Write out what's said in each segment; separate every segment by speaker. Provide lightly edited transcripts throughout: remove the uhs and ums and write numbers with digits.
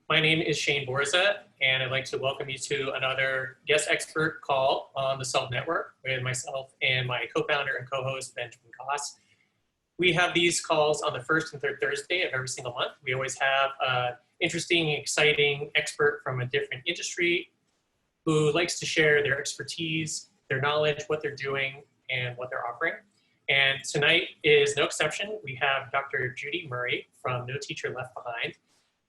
Speaker 1: My name is Shane Borza, and I'd like to welcome you to another guest expert call on the Self Network with myself and my co-founder and co-host, Benjamin Goss. We have these calls on the first and third Thursday of every single month. We always have an interesting, exciting expert from a different industry who likes to share their expertise, their knowledge, what they're doing, and what they're offering. And tonight is no exception. We have Dr. Judy Murray from No Teacher Left Behind,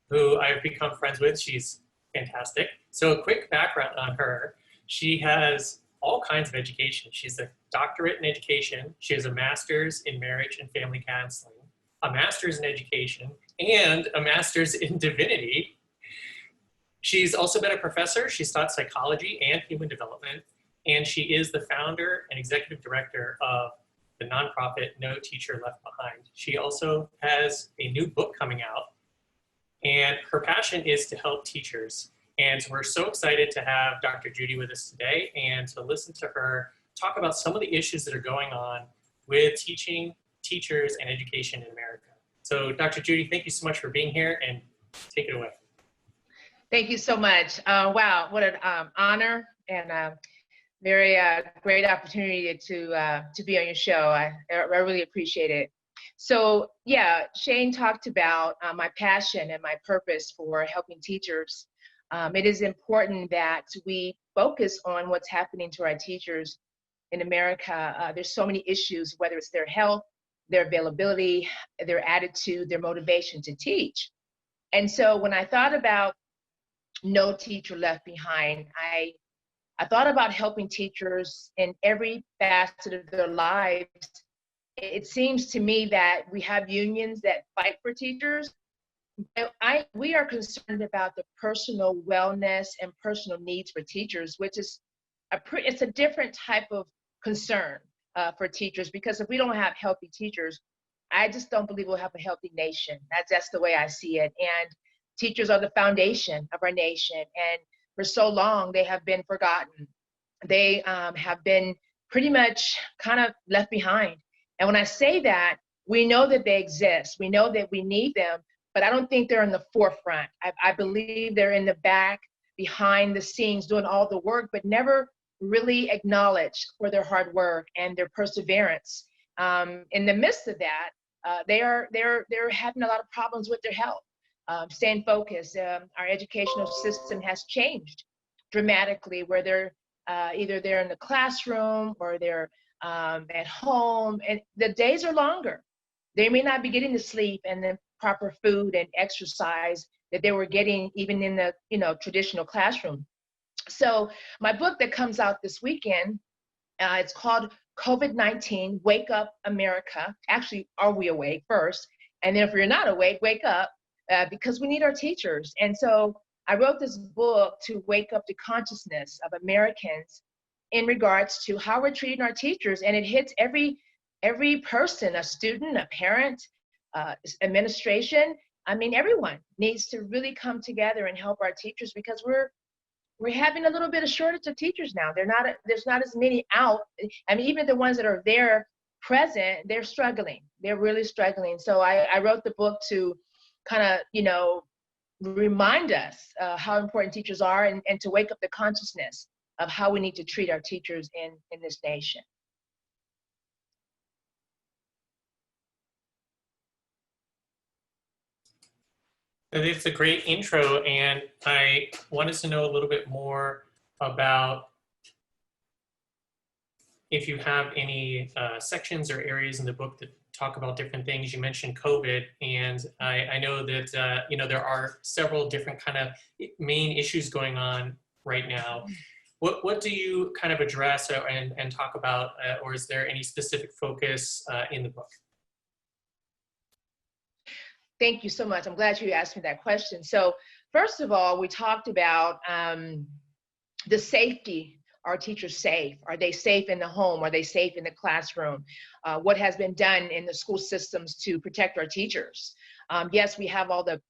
Speaker 1: who I've become friends with. She's fantastic. So a quick background on her. She has all kinds of education. She's a doctorate in education. She has a master's in marriage and family counseling, a master's in education, and a master's in divinity. She's also been a professor. She's taught psychology and human development, and she is the founder and executive director of the nonprofit No Teacher Left Behind. She also has a new book coming out, and her passion is to help teachers. And so we're so excited to have Dr. Judy with us today and to listen to her talk about some of the issues that are going on with teaching, teachers, and education in America. So Dr. Judy, thank you so much for being here, and take it away.
Speaker 2: Thank you so much. Wow, what an honor and a very great opportunity to be on your show. I really appreciate it. So yeah, Shane talked about my passion and my purpose for helping teachers. It is important that we focus on what's happening to our teachers in America. There's so many issues, whether it's their health, their availability, their attitude, their motivation to teach. And so when I thought about No Teacher Left Behind, I thought about helping teachers in every facet of their lives. It seems to me that we have unions that fight for teachers. We are concerned about the personal wellness and personal needs for teachers, which is it's a different type of concern for teachers, because if we don't have healthy teachers, I just don't believe we'll have a healthy nation. That's the way I see it. And teachers are the foundation of our nation. And for so long, they have been forgotten. They have been pretty much kind of left behind. And when I say that, we know that they exist. We know that we need them, but I don't think they're in the forefront. I believe they're in the back, behind the scenes, doing all the work, but never really acknowledged for their hard work and their perseverance. In the midst of that, they're having a lot of problems with their health. Staying focused. Our educational system has changed dramatically, where they're either they're in the classroom or they're at home, and the days are longer. They may not be getting the sleep and the proper food and exercise that they were getting even in the traditional classroom. So my book that comes out this weekend, it's called COVID-19, Wake Up America. Actually, are we awake first? And then if you're not awake, wake up. Because we need our teachers. And so I wrote this book to wake up the consciousness of Americans in regards to how we're treating our teachers. And it hits every person, a student, a parent, administration. I mean, everyone needs to really come together and help our teachers, because we're having a little bit of shortage of teachers now. There's not as many out. I mean, even the ones that are there present, they're struggling. They're really struggling. So I wrote the book to kind of, remind us how important teachers are, and to wake up the consciousness of how we need to treat our teachers in this nation.
Speaker 1: It's a great intro, and I wanted to know a little bit more about if you have any sections or areas in the book that talk about different things. You mentioned COVID, and I know that there are several different kind of main issues going on right now. What do you kind of address and talk about, or is there any specific focus in the book?
Speaker 2: Thank you so much. I'm glad you asked me that question. So first of all, we talked about the safety. Are teachers safe? Are they safe in the home? Are they safe in the classroom? What has been done in the school systems to protect our teachers? Yes, we have all the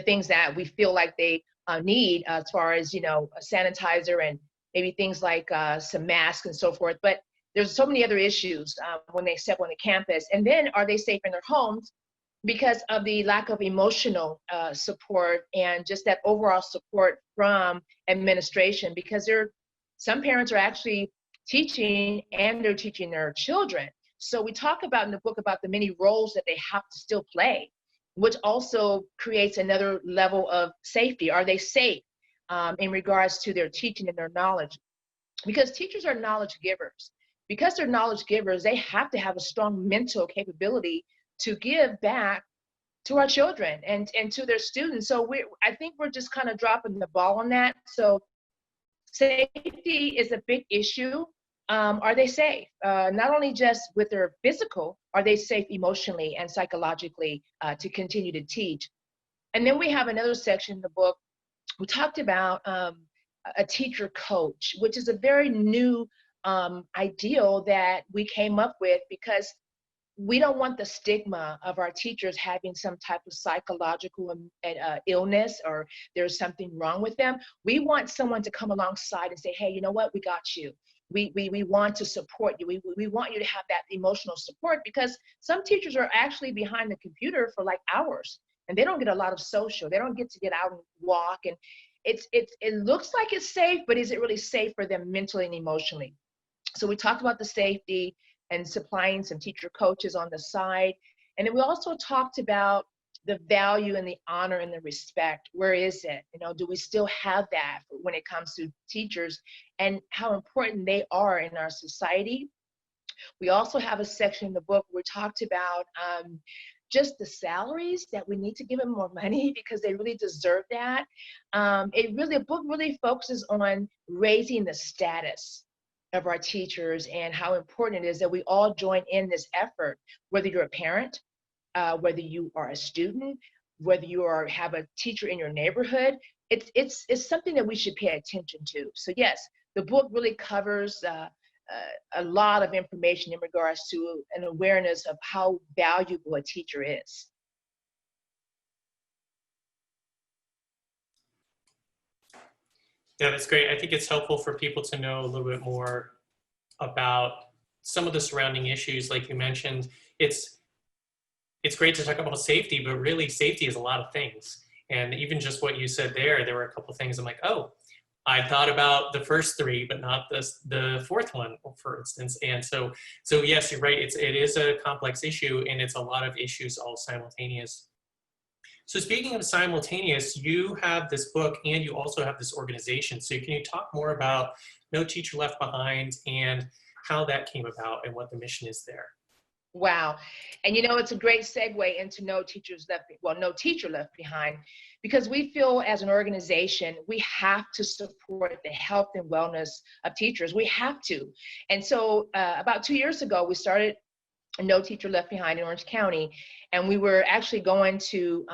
Speaker 2: things that we feel like they need, as far as, a sanitizer and maybe things like some masks and so forth. But there's so many other issues when they step on the campus. And then, are they safe in their homes? because of the lack of emotional support and just that overall support from administration, because some parents are actually teaching and they're teaching their children. So we talk about in the book about the many roles that they have to still play, which also creates another level of safety. Are they safe in regards to their teaching and their knowledge? Because teachers are knowledge givers. Because they're knowledge givers, they have to have a strong mental capability to give back to our children and to their students. So I think we're just kind of dropping the ball on that. So safety is a big issue. Are they safe? Not only just with their physical, are they safe emotionally and psychologically to continue to teach? And then we have another section in the book. We talked about a teacher coach, which is a very new ideal that we came up with, because we don't want the stigma of our teachers having some type of psychological illness or there's something wrong with them. We want someone to come alongside and say, hey, you know what, we got you. We want to support you. We want you to have that emotional support, because some teachers are actually behind the computer for like hours and they don't get a lot of social. They don't get to get out and walk. And it looks like it's safe, but is it really safe for them mentally and emotionally? So we talked about the safety and supplying some teacher coaches on the side. And then we also talked about the value and the honor and the respect. Where is it? Do we still have that when it comes to teachers and how important they are in our society? We also have a section in the book where we talked about just the salaries, that we need to give them more money because they really deserve that. The book really focuses on raising the status of our teachers and how important it is that we all join in this effort, whether you're a parent, whether you are a student, whether you have a teacher in your neighborhood. It's something that we should pay attention to. So yes, the book really covers a lot of information in regards to an awareness of how valuable a teacher is.
Speaker 1: Yeah, that's great. I think it's helpful for people to know a little bit more about some of the surrounding issues. Like you mentioned, it's great to talk about safety, but really safety is a lot of things. And even just what you said there were a couple of things I'm like, oh, I thought about the first three, but not the fourth one, for instance. And so yes, you're right. It is a complex issue, and it's a lot of issues all simultaneous. So speaking of simultaneous, you have this book and you also have this organization. So can you talk more about No Teacher Left Behind and how that came about and what the mission is there?
Speaker 2: Wow. And it's a great segue into No Teacher Left Behind, because we feel as an organization, we have to support the health and wellness of teachers. We have to. And so about 2 years ago, we started No Teacher Left Behind in Orange County. And we were actually going to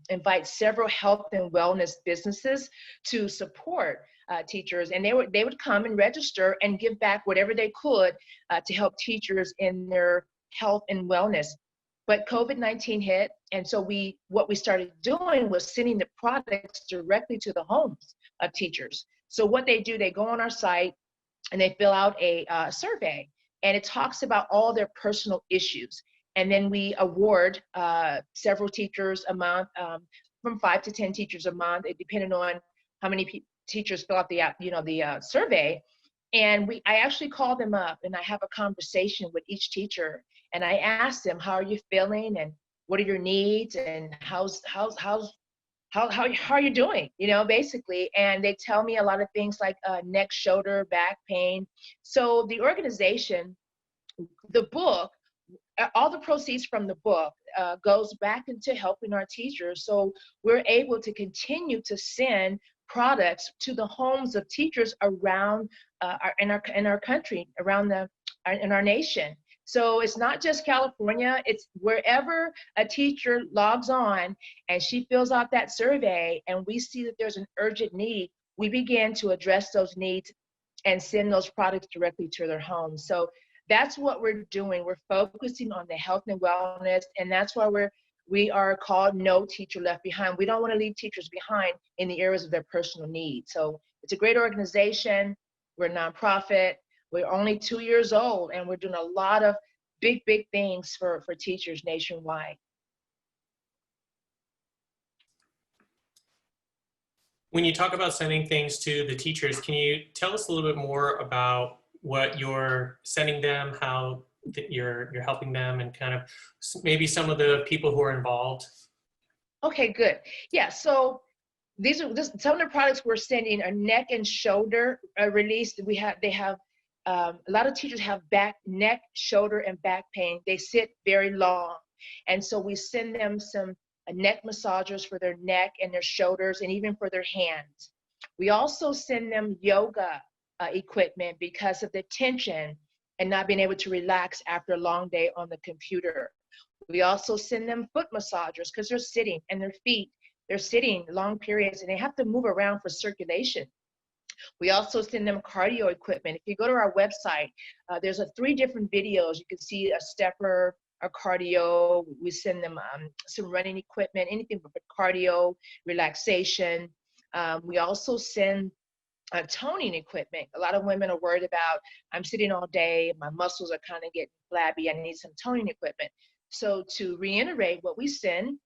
Speaker 2: invite several health and wellness businesses to support teachers. And they would come and register and give back whatever they could to help teachers in their health and wellness. But COVID-19 hit, and so what we started doing was sending the products directly to the homes of teachers. So what they do, they go on our site and they fill out a survey, and it talks about all their personal issues. And then we award several teachers a month, from 5 to 10 teachers a month, depending on how many teachers fill out the survey. And I actually call them up and I have a conversation with each teacher, and I ask them, how are you feeling and what are your needs and how are you doing, basically. And they tell me a lot of things like neck, shoulder, back pain. So the organization, the book, all the proceeds from the book goes back into helping our teachers. So we're able to continue to send products to the homes of teachers around in our country, in our nation. So it's not just California, it's wherever a teacher logs on and she fills out that survey and we see that there's an urgent need, we begin to address those needs and send those products directly to their homes. So that's what we're doing. We're focusing on the health and wellness, and that's why we are called No Teacher Left Behind. We don't want to leave teachers behind in the areas of their personal needs. So it's a great organization. We're a nonprofit. We're only 2 years old, and we're doing a lot of big things for teachers nationwide.
Speaker 1: When you talk about sending things to the teachers, can you tell us a little bit more about what you're sending them, how you're helping them, and kind of maybe some of the people who are involved?
Speaker 2: Okay, good. Yeah, so these are some of the products we're sending are neck and shoulder release. They have a lot of teachers have neck, shoulder, and back pain. They sit very long, and so we send them some neck massagers for their neck and their shoulders, and even for their hands. We also send them yoga equipment because of the tension and not being able to relax after a long day on the computer. We also send them foot massagers because they're sitting, and their feet, they're sitting long periods and they have to move around for circulation. We also send them cardio equipment. If you go to our website, there's 3 different videos. You can see a stepper, a cardio. We send them some running equipment, anything but cardio, relaxation. We also send toning equipment. A lot of women are worried about, I'm sitting all day, my muscles are kind of getting flabby, I need some toning equipment. So to reiterate what we send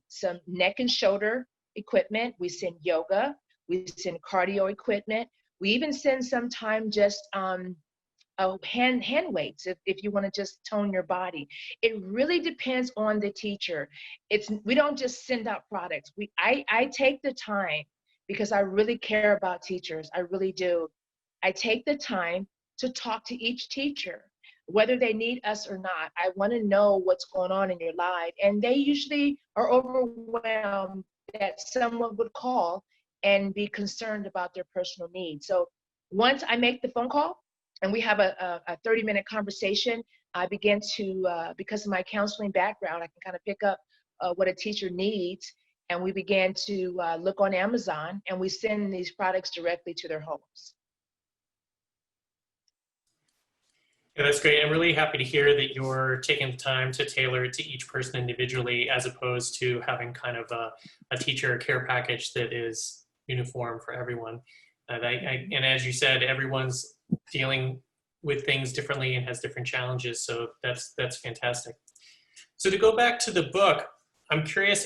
Speaker 2: some neck and shoulder equipment, we send yoga, we send cardio equipment, we even send sometimes just hand weights if you want to just tone your body. It really depends on the teacher. We don't just send out products. I take the time because I really care about teachers. I really do. I take the time to talk to each teacher, whether they need us or not. I want to know what's going on in your life. And they usually are overwhelmed that someone would call and be concerned about their personal needs. So once I make the phone call and we have a 30-minute conversation, I begin to, because of my counseling background, I can kind of pick up what a teacher needs. And we began to look on Amazon, and we send these products directly to their homes.
Speaker 1: Yeah, that's great. I'm really happy to hear that you're taking the time to tailor it to each person individually, as opposed to having kind of a teacher care package that is uniform for everyone. And as you said, everyone's dealing with things differently and has different challenges. So that's fantastic. So to go back to the book, I'm curious,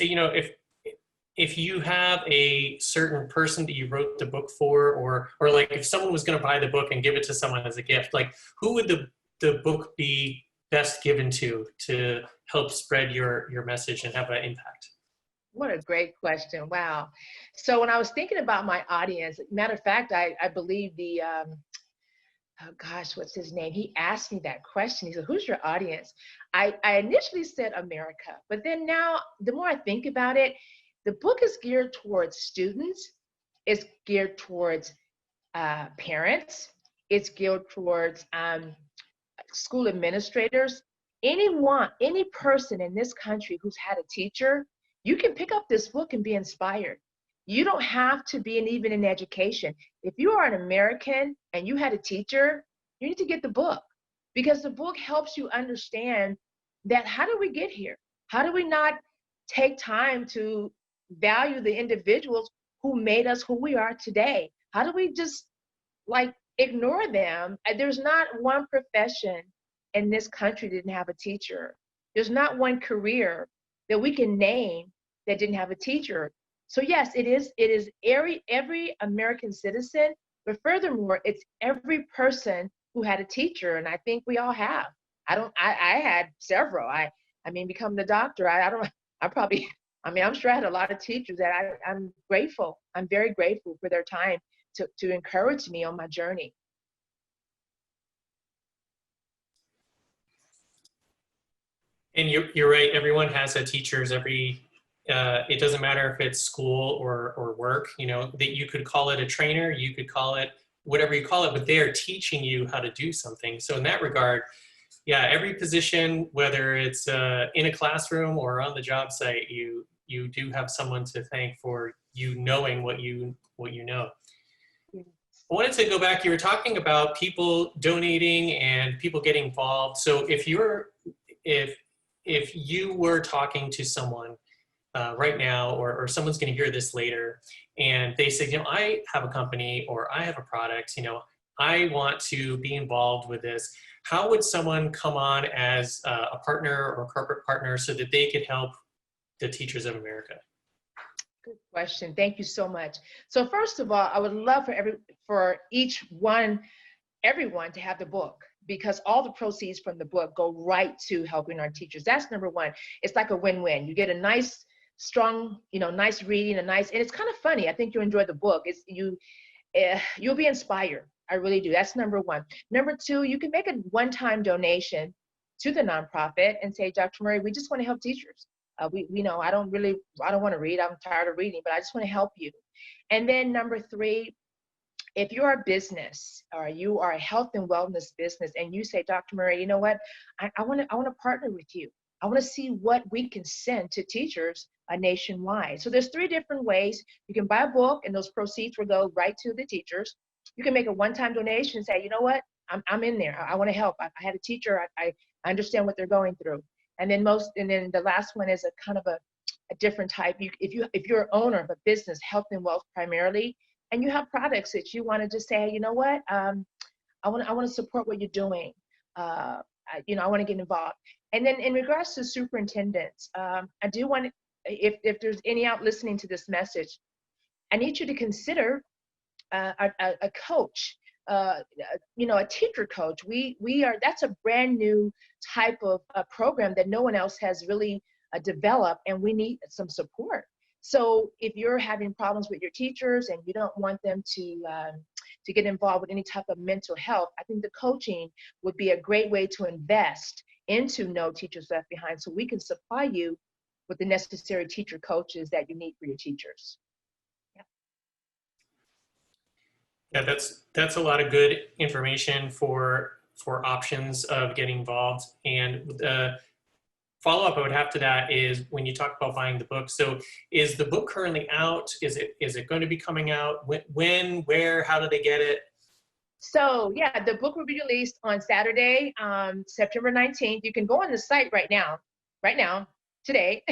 Speaker 1: if you have a certain person that you wrote the book for, or like if someone was going to buy the book and give it to someone as a gift, like who would the book be best given to help spread your message and have an impact?
Speaker 2: What a great question. Wow. So when I was thinking about my audience, matter of fact, I believe oh gosh, what's his name? He asked me that question. He said, who's your audience? I initially said America, but then now the more I think about it, the book is geared towards students, it's geared towards parents, it's geared towards school administrators. Any person in this country who's had a teacher, you can pick up this book and be inspired. You don't have to be even in education. If you are an American and you had a teacher, you need to get the book, because the book helps you understand that how did we get here? How do we not take time to value the individuals who made us who we are today? How do we just like ignore them? There's not one profession in this country that didn't have a teacher. There's not one career that we can name that didn't have a teacher. So yes, it is every American citizen, but furthermore, it's every person who had a teacher, and I think we all have. I had several. I mean, becoming the doctor, I'm sure I had a lot of teachers that I'm grateful. I'm very grateful for their time to encourage me on my journey.
Speaker 1: And you're right. Everyone has a teachers. It doesn't matter if it's school or work. That you could call it a trainer, you could call it whatever you call it, but they are teaching you how to do something. So in that regard, yeah, every position, whether it's in a classroom or on the job site, you do have someone to thank for you knowing what you know.
Speaker 2: Yes.
Speaker 1: I wanted to go back. You were talking about people donating and people getting involved. So if you were talking to someone right now, or someone's going to hear this later, and they say, I have a company or I have a product, I want to be involved with this. How would someone come on as a partner or a corporate partner so that they could help the Teachers of America?
Speaker 2: Good question. Thank you so much. So first of all, I would love for everyone to have the book, because all the proceeds from the book go right to helping our teachers. That's number one. It's like a win-win. You get a nice, strong, nice reading, and it's kind of funny. I think you'll enjoy the book. You'll be inspired. I really do. That's number one. Number two, you can make a one-time donation to the nonprofit and say, Dr. Murray, we just want to help teachers. We know I don't want to read. I'm tired of reading, but I just want to help you. And then number three, if you're a business or you are a health and wellness business and you say, Dr. Murray, you know what? I want to partner with you. I want to see what we can send to teachers nationwide. So there's three different ways. You can buy a book and those proceeds will go right to the teachers. You can make a one-time donation and say, you know what? I'm in there. I want to help. I had a teacher. I understand what they're going through. And then the last one is a kind of a different type. If you're an owner of a business, health and wealth primarily, and you have products that you want to just say, you know what, I want to support what you're doing. I want to get involved. And then in regards to superintendents, I do want to, if there's any out listening to this message, I need you to consider a coach. A teacher coach. That's a brand new type of program that no one else has really developed, and we need some support. So if you're having problems with your teachers and you don't want them to get involved with any type of mental health, I think the coaching would be a great way to invest into No Teachers Left Behind, so we can supply you with the necessary teacher coaches that you need for your teachers.
Speaker 1: Yeah, that's a lot of good information for options of getting involved. And the follow-up I would have to that is when you talk about buying the book. So is the book currently out? Is it going to be coming out? When, where, how do they get it?
Speaker 2: So yeah, the book will be released on Saturday, September 19th. You can go on the site right now, today,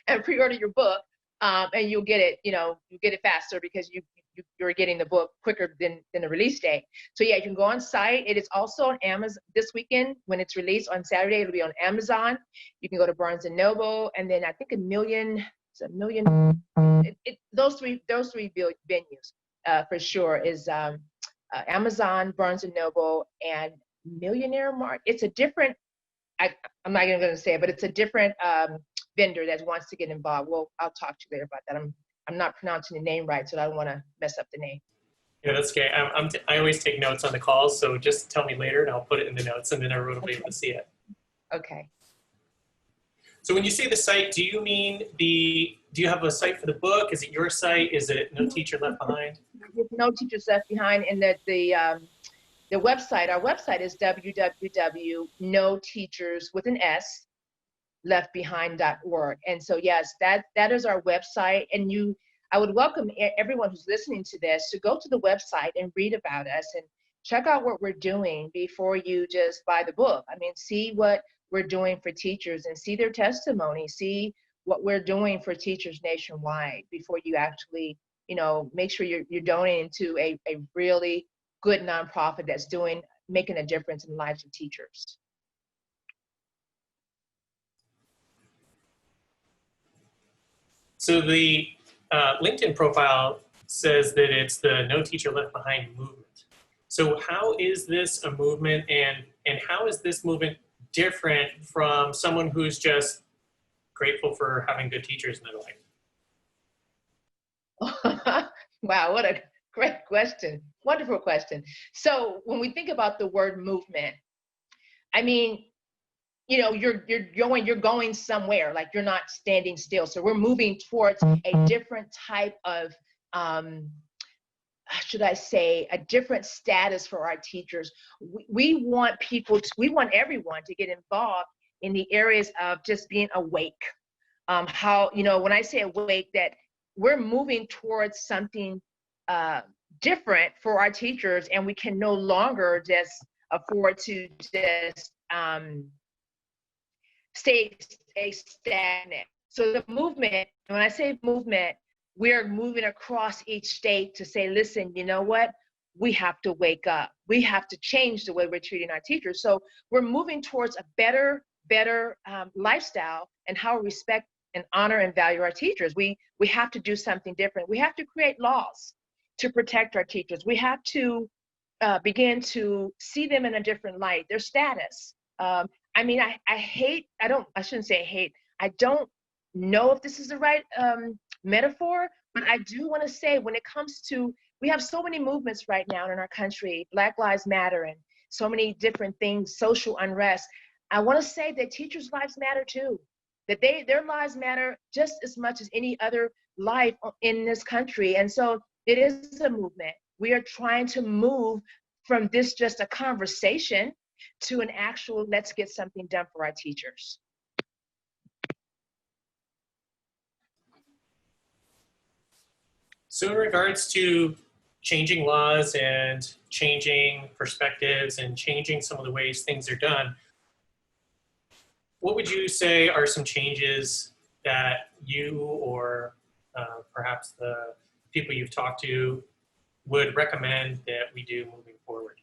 Speaker 2: and pre-order your book, and you'll get it. You get it faster because you're getting the book quicker than the release date. So yeah, you can go on site. It is also on Amazon this weekend. When it's released on Saturday, it'll be on Amazon. You can go to Barnes and Noble, and then I think those three venues for sure is Amazon, Barnes and Noble, and Millionaire Mark. It's a different, I'm not even going to say it, but it's a different vendor that wants to get involved. Well, I'll talk to you later about that. I'm not pronouncing the name right, so I don't want to mess up the name.
Speaker 1: Yeah, that's okay. I always take notes on the calls, so just tell me later and I'll put it in the notes, and then everyone will be able to see it.
Speaker 2: Okay.
Speaker 1: So when you say the site, do you have a site for the book? Is it your site? Is it No Teacher Left Behind?
Speaker 2: No Teachers Left Behind, and the website, our website is www.noteachers.leftbehind.org. And so yes, that is our website. And I would welcome everyone who's listening to this to go to the website and read about us and check out what we're doing before you just buy the book. I mean, see what we're doing for teachers and see their testimony, see what we're doing for teachers nationwide before you actually, make sure you're donating to a really good nonprofit that's making a difference in the lives of teachers.
Speaker 1: So the LinkedIn profile says that it's the No Teacher Left Behind movement. So how is this a movement, and how is this movement different from someone who's just grateful for having good teachers in their life?
Speaker 2: Wow, what a great question. Wonderful question. So when we think about the word movement, I mean, you're going somewhere, like you're not standing still. So we're moving towards a different type of, should I say, a different status for our teachers. We want everyone to get involved in the areas of just being awake. When I say awake, that we're moving towards something different for our teachers, and we can no longer just afford to just stay stagnant. So the movement, when I say movement, we're moving across each state to say, listen, you know what? We have to wake up. We have to change the way we're treating our teachers. So we're moving towards a better lifestyle and how we respect and honor and value our teachers. We have to do something different. We have to create laws to protect our teachers. We have to begin to see them in a different light, their status. I mean, I shouldn't say hate. I don't know if this is the right metaphor, but I do want to say when it comes to, we have so many movements right now in our country, Black Lives Matter and so many different things, social unrest. I want to say that teachers' lives matter too, that their lives matter just as much as any other life in this country. And so it is a movement. We are trying to move from this just a conversation to an actual, let's get something done for our teachers.
Speaker 1: So in regards to changing laws and changing perspectives and changing some of the ways things are done, what would you say are some changes that you or perhaps the people you've talked to would recommend that we do moving forward?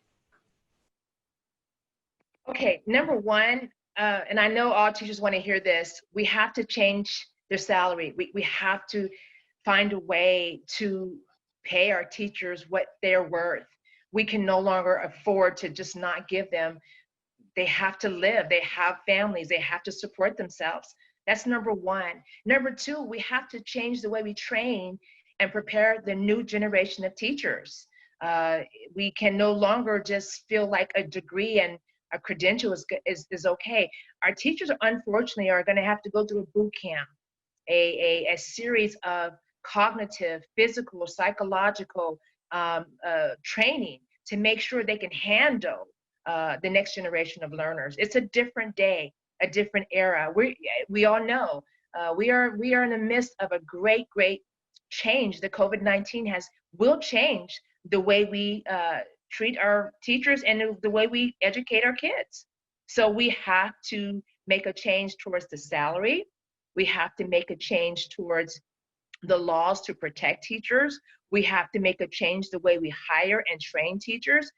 Speaker 2: Okay, number one, and I know all teachers want to hear this, we have to change their salary. We have to find a way to pay our teachers what they're worth. We can no longer afford to just not give them. They have to live, they have families, they have to support themselves. That's number one. Number two, we have to change the way we train and prepare the new generation of teachers. We can no longer just feel like a degree and a credential is okay. Our teachers, unfortunately, are going to have to go through a boot camp, a series of cognitive, physical, psychological training to make sure they can handle the next generation of learners. It's a different day, a different era. We all know we are in the midst of a great change. The COVID-19 will change the way we treat our teachers and the way we educate our kids. So we have to make a change towards the salary. We have to make a change towards the laws to protect teachers. We have to make a change the way we hire and train teachers.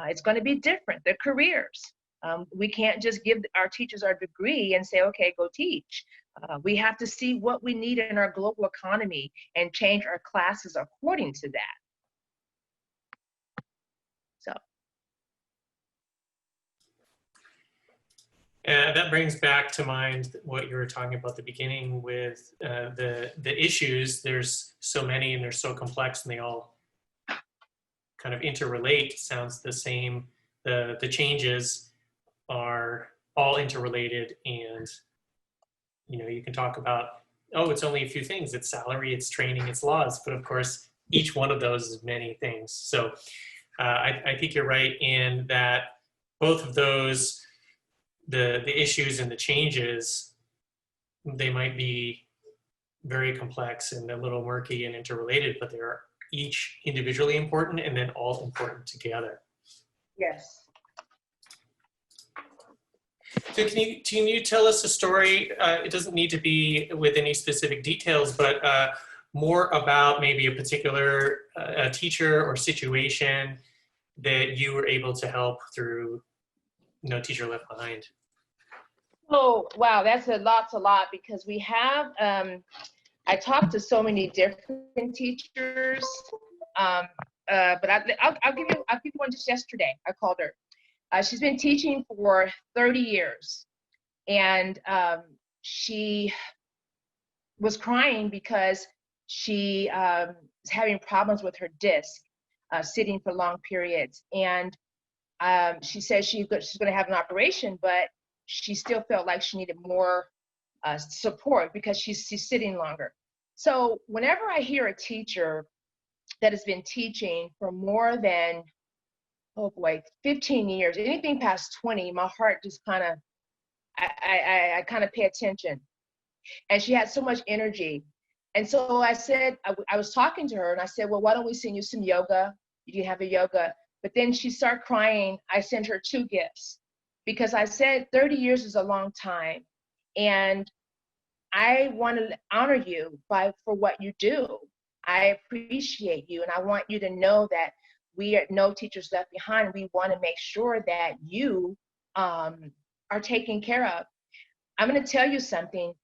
Speaker 2: It's going to be different, their careers. We can't just give our teachers our degree and say, okay, go teach. We have to see what we need in our global economy and change our classes according to that. So.
Speaker 1: That brings back to mind what you were talking about at the beginning with the issues. There's so many and they're so complex and they all kind of interrelate. Sounds the same. The changes are all interrelated, and you can talk about, oh, it's only a few things. It's salary, it's training, it's laws, but of course each one of those is many things. So I think you're right in that both of those, the issues and the changes, they might be very complex and a little murky and interrelated, but they're each individually important and then all important together.
Speaker 2: Yes.
Speaker 1: So can you tell us a story? It doesn't need to be with any specific details, but more about maybe a particular teacher or situation that you were able to help through No Teacher Left Behind.
Speaker 2: Oh, wow, that's a lot because we have, I talked to so many different teachers, but I'll give you one just yesterday. I called her. She's been teaching for 30 years, and she was crying because she is having problems with her disc, sitting for long periods. And she said she's going to have an operation, but she still felt like she needed more support because she's sitting longer. So whenever I hear a teacher that has been teaching for more than, oh boy, 15 years, anything past 20, my heart just kind of, I kind of pay attention. And she had so much energy. And so I said, I was talking to her and I said, well, why don't we send you some yoga? You can have a yoga. But then she started crying. I sent her 2 gifts because I said 30 years is a long time. And I want to honor you for what you do. I appreciate you. And I want you to know that we are No Teachers Left Behind. We want to make sure that you are taken care of. I'm going to tell you something.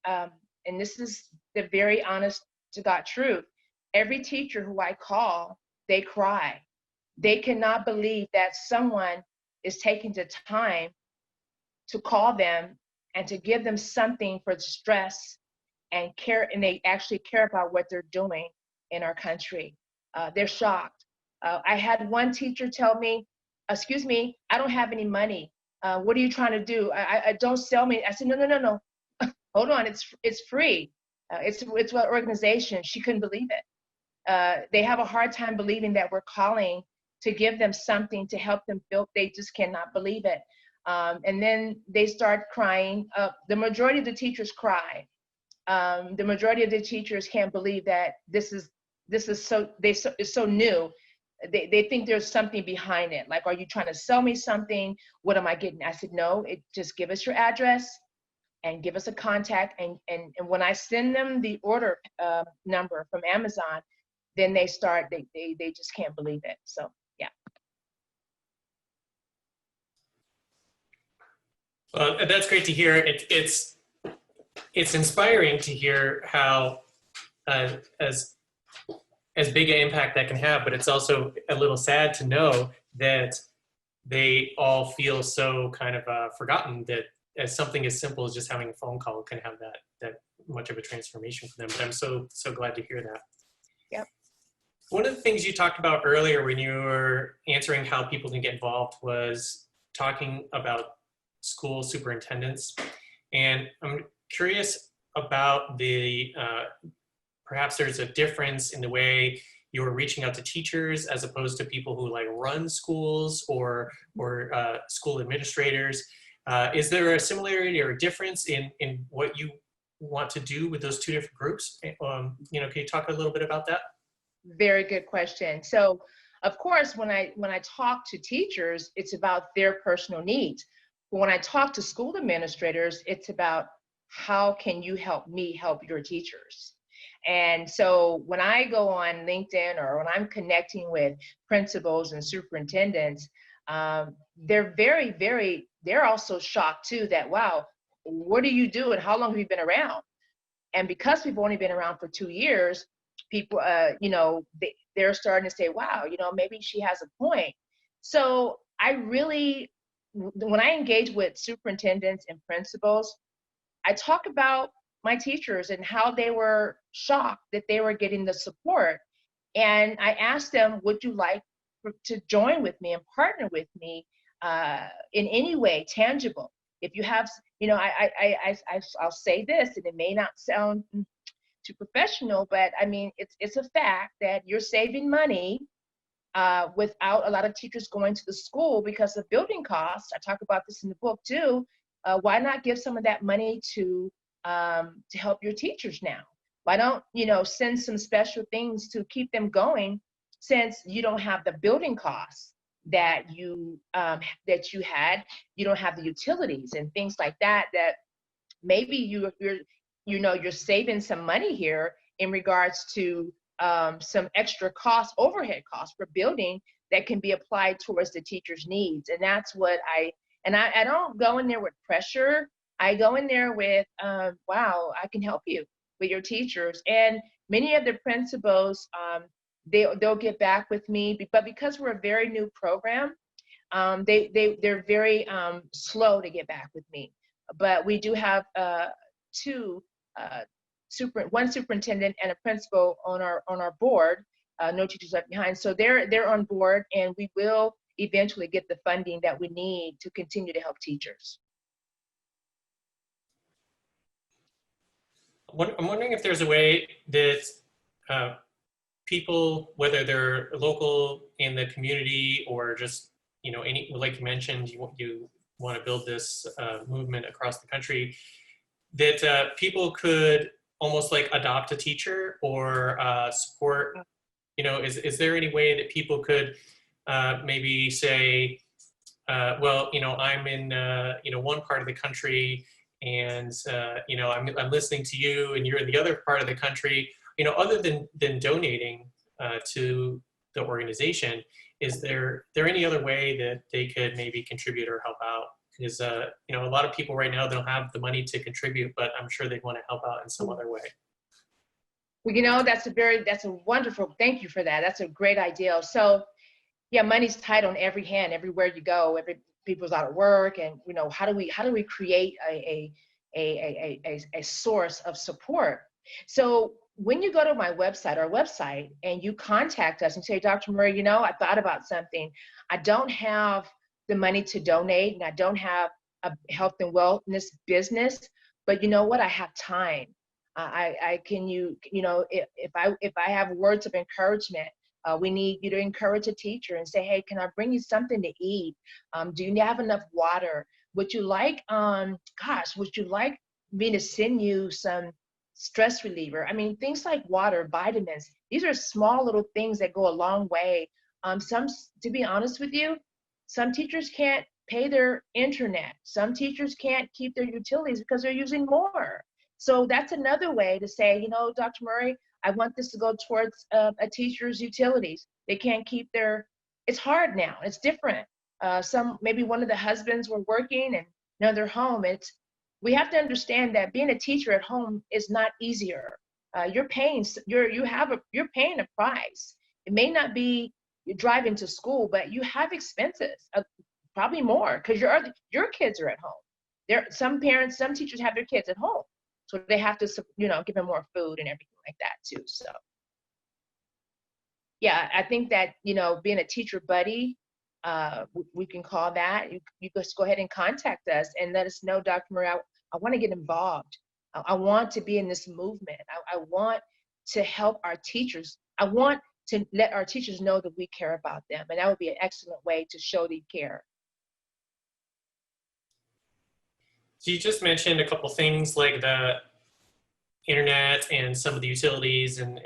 Speaker 2: and this is the very honest to God truth, every teacher who I call, they cry. They cannot believe that someone is taking the time to call them and to give them something for stress and care, and they actually care about what they're doing in our country. They're shocked. I had one teacher tell me, excuse me, I don't have any money. What are you trying to do? I don't sell me. I said, no, no, no, no. Hold on, it's free. It's what organization. She couldn't believe it. They have a hard time believing that we're calling to give them something to help them feel. They just cannot believe it. And then they start crying. The majority of the teachers cry. The majority of the teachers can't believe that this is it's so new. They think there's something behind it. Like, are you trying to sell me something? What am I getting? I said, no, just give us your address and give us a contact. And when I send them the order number from Amazon, then they just can't believe it. So, yeah.
Speaker 1: Well, that's great to hear. It's inspiring to hear how as big an impact that can have, but it's also a little sad to know that they all feel so kind of forgotten, that as something as simple as just having a phone call can have that much of a transformation for them. But I'm so glad to hear that.
Speaker 2: Yep. One
Speaker 1: of the things you talked about earlier when you were answering how people can get involved was talking about school superintendents. And I'm curious about perhaps there's a difference in the way you're reaching out to teachers as opposed to people who like run schools or school administrators. Is there a similarity or a difference in what you want to do with those two different groups? Can you talk a little bit about that?
Speaker 2: Very good question. So, of course, when I talk to teachers, it's about their personal needs. But when I talk to school administrators, it's about how can you help me help your teachers? And so when I go on LinkedIn or when I'm connecting with principals and superintendents, they're they're also shocked too that, wow, what do you do and how long have you been around? And because we've only been around for 2 years, people, they're starting to say, wow, maybe she has a point. So when I engage with superintendents and principals, I talk about my teachers and how they were shocked that they were getting the support. And I asked them, would you like to join with me and partner with me in any way tangible? If you have, I'll say this, and it may not sound too professional, but I mean, it's a fact that you're saving money without a lot of teachers going to the school because of building costs. I talk about this in the book too. Why not give some of that money to help your teachers now? Why don't send some special things to keep them going, since you don't have the building costs that you had, you don't have the utilities and things like that. That maybe you're saving some money here in regards to some extra overhead costs for building that can be applied towards the teacher's needs. And that's what I don't go in there with pressure. I go in there with, wow, I can help you with your teachers. And many of the principals, they'll get back with me, but because we're a very new program, they're very slow to get back with me. But we do have one superintendent and a principal on our board, No Teachers Left Behind. So they're on board, and we will eventually get the funding that we need to continue to help teachers.
Speaker 1: I'm wondering if there's a way that people, whether they're local in the community or just, like you mentioned, you want to build this movement across the country, that people could almost like adopt a teacher or support, is there any way that people could maybe say, well, I'm in, one part of the country, and I'm listening to you, and you're in the other part of the country. Other than donating to the organization, is there any other way that they could maybe contribute or help out? because you know, a lot of people right now don't have the money to contribute, but I'm sure they want to help out in some other way.
Speaker 2: Well, you know, that's a wonderful, thank you for that. That's a great idea. So yeah, money's tight on every hand, everywhere you go, people's out of work. And, you know, how do we create a source of support? So when you go to our website, and you contact us and say, Dr. Murray, you know, I thought about something. I don't have the money to donate, and I don't have a health and wellness business, but you know what? I have time. I can, you know, if I have words of encouragement, we need you to encourage a teacher and say, hey, can I bring you something to eat? Do you have enough water? Would you like, would you like me to send you some stress reliever? I mean, things like water, vitamins, these are small little things that go a long way. To be honest with you, some teachers can't pay their internet. Some teachers can't keep their utilities because they're using more. So that's another way to say, you know, Dr. Murray, I want this to go towards a teacher's utilities. They can't keep it's hard now, it's different. Maybe one of the husbands were working and now they're home. We have to understand that being a teacher at home is not easier. You're paying a price. It may not be you're driving to school, but you have expenses, probably more, because your kids are at home. Some teachers have their kids at home. So they have to, you know, give them more food and everything like that too. So yeah, I think that, you know, being a teacher buddy, we can call that. You just go ahead and contact us and let us know, Dr. Murray, I want to get involved. I want to be in this movement. I want to help our teachers. I want to let our teachers know that we care about them. And that would be an excellent way to show the care.
Speaker 1: So you just mentioned a couple things like the internet and some of the utilities, and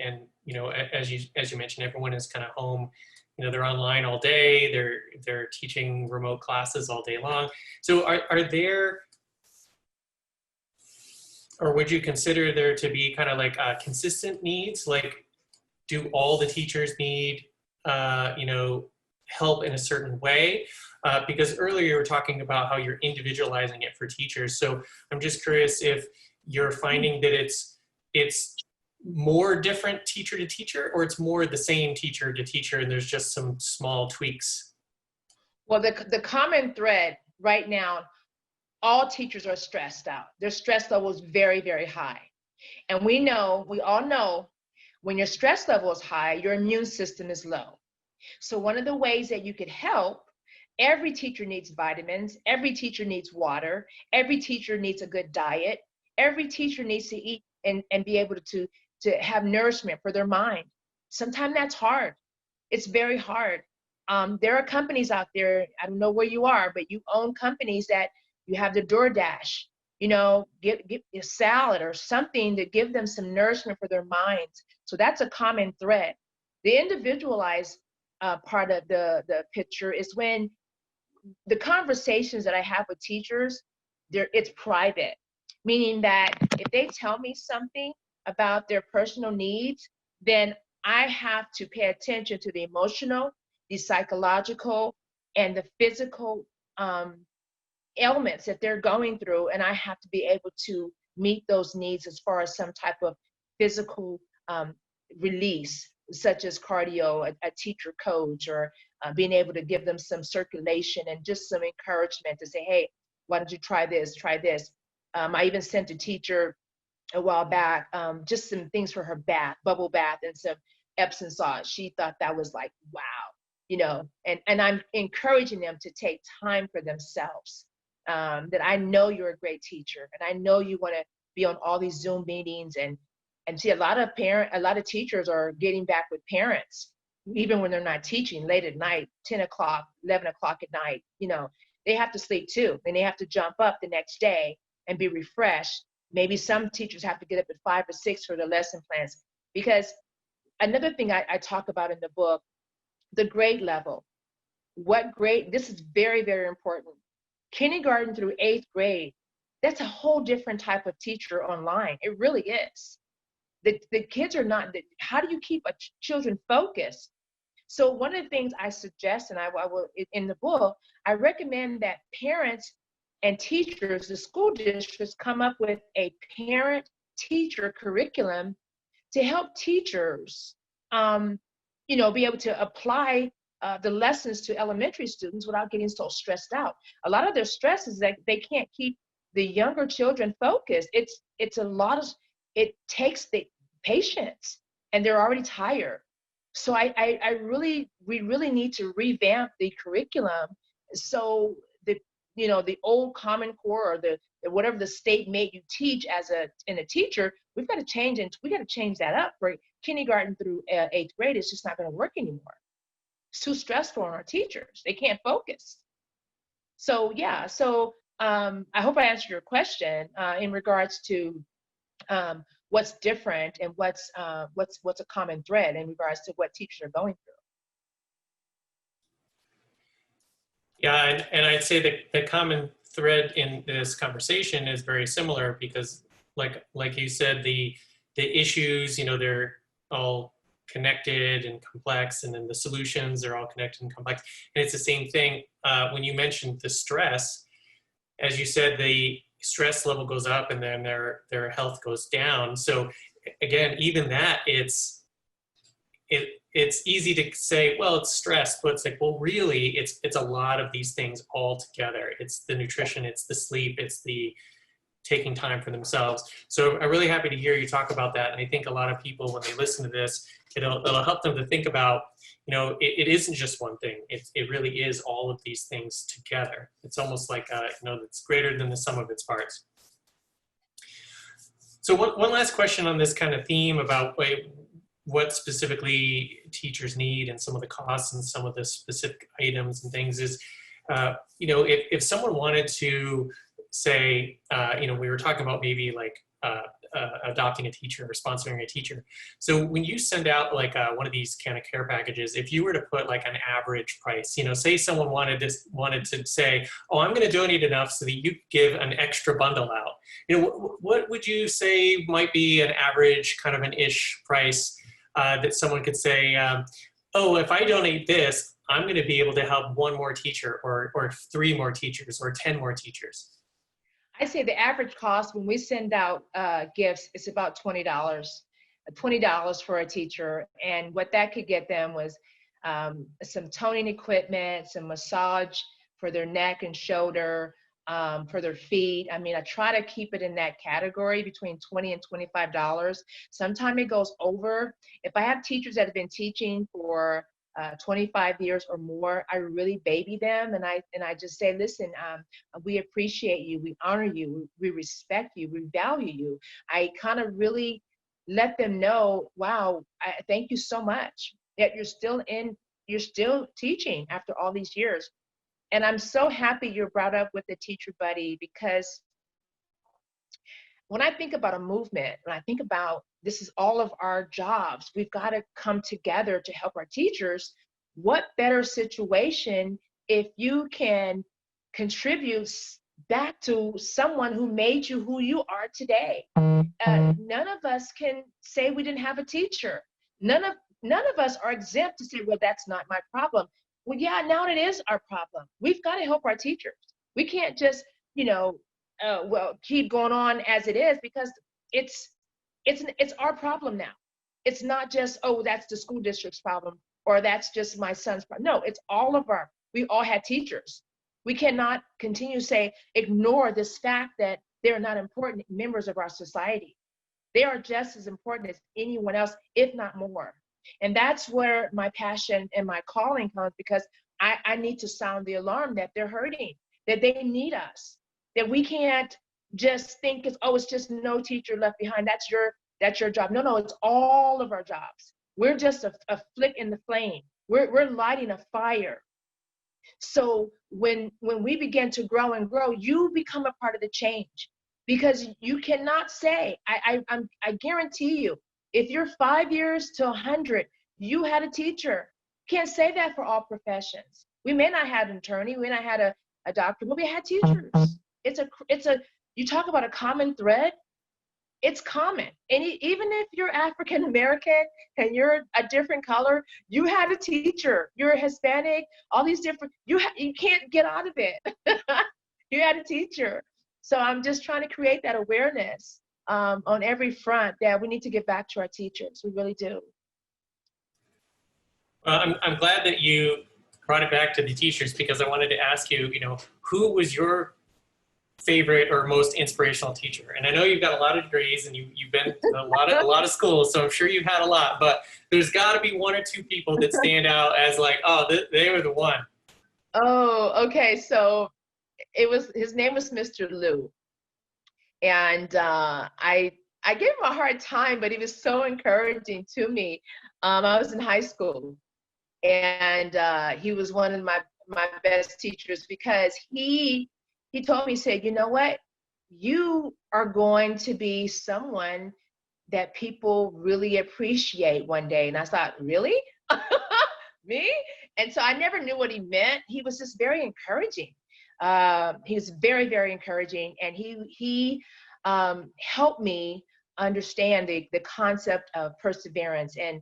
Speaker 1: you know, as you mentioned, everyone is kind of home. You know, they're online all day. They're teaching remote classes all day long. So are there, or would you consider there to be kind of like consistent needs? Like, do all the teachers need you know, help in a certain way? Because earlier you were talking about how you're individualizing it for teachers. So I'm just curious if you're finding that it's more different teacher to teacher, or it's more the same teacher to teacher and there's just some small tweaks.
Speaker 2: Well, the common thread right now, all teachers are stressed out. Their stress level is very, very high. And we all know when your stress level is high, your immune system is low. So one of the ways that you could help, every teacher needs vitamins, every teacher needs water, every teacher needs a good diet, every teacher needs to eat and be able to have nourishment for their mind. Sometimes that's hard. It's very hard. There are companies out there, I don't know where you are, but you own companies that you have the DoorDash, you know, get a salad or something to give them some nourishment for their minds. So that's a common thread. The individualized part of the picture is when the conversations that I have with teachers, it's private, meaning that if they tell me something about their personal needs, then I have to pay attention to the emotional, the psychological, and the physical ailments that they're going through, and I have to be able to meet those needs as far as some type of physical release, such as cardio, a teacher coach, or being able to give them some circulation and just some encouragement to say, hey, why don't you try this, try this. I even sent a teacher a while back, just some things for her bath, bubble bath, and some Epsom salt. She thought that was like, wow, you know, and I'm encouraging them to take time for themselves. That I know you're a great teacher, and I know you want to be on all these Zoom meetings, and see a lot of teachers are getting back with parents, even when they're not teaching, late at night, 10 o'clock, 11 o'clock at night. You know, they have to sleep too, and they have to jump up the next day and be refreshed. Maybe some teachers have to get up at 5 or 6 for their lesson plans. Because another thing I talk about in the book, the grade level. What grade? This is very, very important. Kindergarten through 8th grade, that's a whole different type of teacher online. It really is. The kids are not, how do you keep children focused? So one of the things I suggest, and I will, in the book, I recommend that parents and teachers, the school districts come up with a parent-teacher curriculum to help teachers, be able to apply the lessons to elementary students without getting so stressed out. A lot of their stress is that they can't keep the younger children focused. It's a lot of, it takes the patience, and they're already tired. So we really need to revamp the curriculum, so the old Common Core, or the whatever the state made you teach as a teacher, we got to change that up for kindergarten through 8th grade. It's just not going to work anymore. It's too stressful on our teachers. They can't focus. So yeah, I hope I answered your question in regards to what's different and what's a common thread in regards to what teachers are going through.
Speaker 1: Yeah, and I'd say that the common thread in this conversation is very similar, because like you said, the issues, they're all connected and complex, and then the solutions are all connected and complex. And it's the same thing when you mentioned the stress. As you said, the stress level goes up and then their health goes down. So again, even that, it's easy to say, well, it's stress, but it's like, well, really, it's a lot of these things all together. It's the nutrition, it's the sleep, it's the taking time for themselves. So I'm really happy to hear you talk about that. And I think a lot of people, when they listen to this, it'll help them to think about, it isn't just one thing. It really is all of these things together. It's almost like, it's greater than the sum of its parts. So one last question on this kind of theme about what specifically teachers need and some of the costs and some of the specific items and things is, if someone wanted to say, we were talking about maybe like adopting a teacher or sponsoring a teacher. So when you send out like one of these kind of care packages, if you were to put like an average price, say someone wanted to say, oh, I'm going to donate enough so that you give an extra bundle out. What would you say might be an average kind of an ish price that someone could say, oh, if I donate this, I'm going to be able to help one more teacher or 3 more teachers or 10 more teachers?
Speaker 2: I say the average cost when we send out gifts is about $20 for a teacher. And what that could get them was some toning equipment, some massage for their neck and shoulder, for their feet. I mean, I try to keep it in that category between $20 and $25. Sometimes it goes over. If I have teachers that have been teaching for 25 years or more, I really baby them, and I just say, listen, we appreciate you, we honor you, we respect you, we value you. I kind of really let them know, wow, I thank you so much that you're still teaching after all these years. And I'm so happy you're brought up with the teacher buddy, because when I think about a movement, when I think about this is all of our jobs, we've got to come together to help our teachers. What better situation if you can contribute back to someone who made you who you are today? None of us can say we didn't have a teacher. None of us are exempt to say, well, that's not my problem. Well, yeah, now it is our problem. We've got to help our teachers. We can't just, keep going on as it is, because it's our problem now. It's not just, oh, that's the school district's problem, or that's just my son's problem. No, it's we all had teachers. We cannot continue to ignore this fact that they're not important members of our society. They are just as important as anyone else, if not more. And that's where my passion and my calling comes, because I need to sound the alarm that they're hurting, that they need us, that we can't just think it's just no teacher left behind. That's your job. No, it's all of our jobs. We're just a flick in the flame. We're lighting a fire. So when we begin to grow and grow, you become a part of the change, because you cannot say, I guarantee you, if you're 5 years to 100, you had a teacher. Can't say that for all professions. We may not have an attorney, we may not have a doctor, but we had teachers. You talk about a common thread. It's common. And even if you're African American and you're a different color, you had a teacher. You're Hispanic, all these different, you can't get out of it. You had a teacher. So I'm just trying to create that awareness on every front that we need to get back to our teachers. We really do.
Speaker 1: Well, I'm glad that you brought it back to the teachers, because I wanted to ask you, who was your favorite or most inspirational teacher? And I know you've got a lot of degrees and you've been to a lot of schools, so I'm sure you've had a lot, but there's got to be one or two people that stand out as like, oh, they were the one.
Speaker 2: Oh, okay. So his name was Mr. Liu. And I gave him a hard time, but he was so encouraging to me. I was in high school, and he was one of my best teachers, because he told me, he said, you know what, you are going to be someone that people really appreciate one day. And I thought, really? Me? And so I never knew what he meant. He was just very encouraging. He was very, very encouraging, and he helped me understand the concept of perseverance and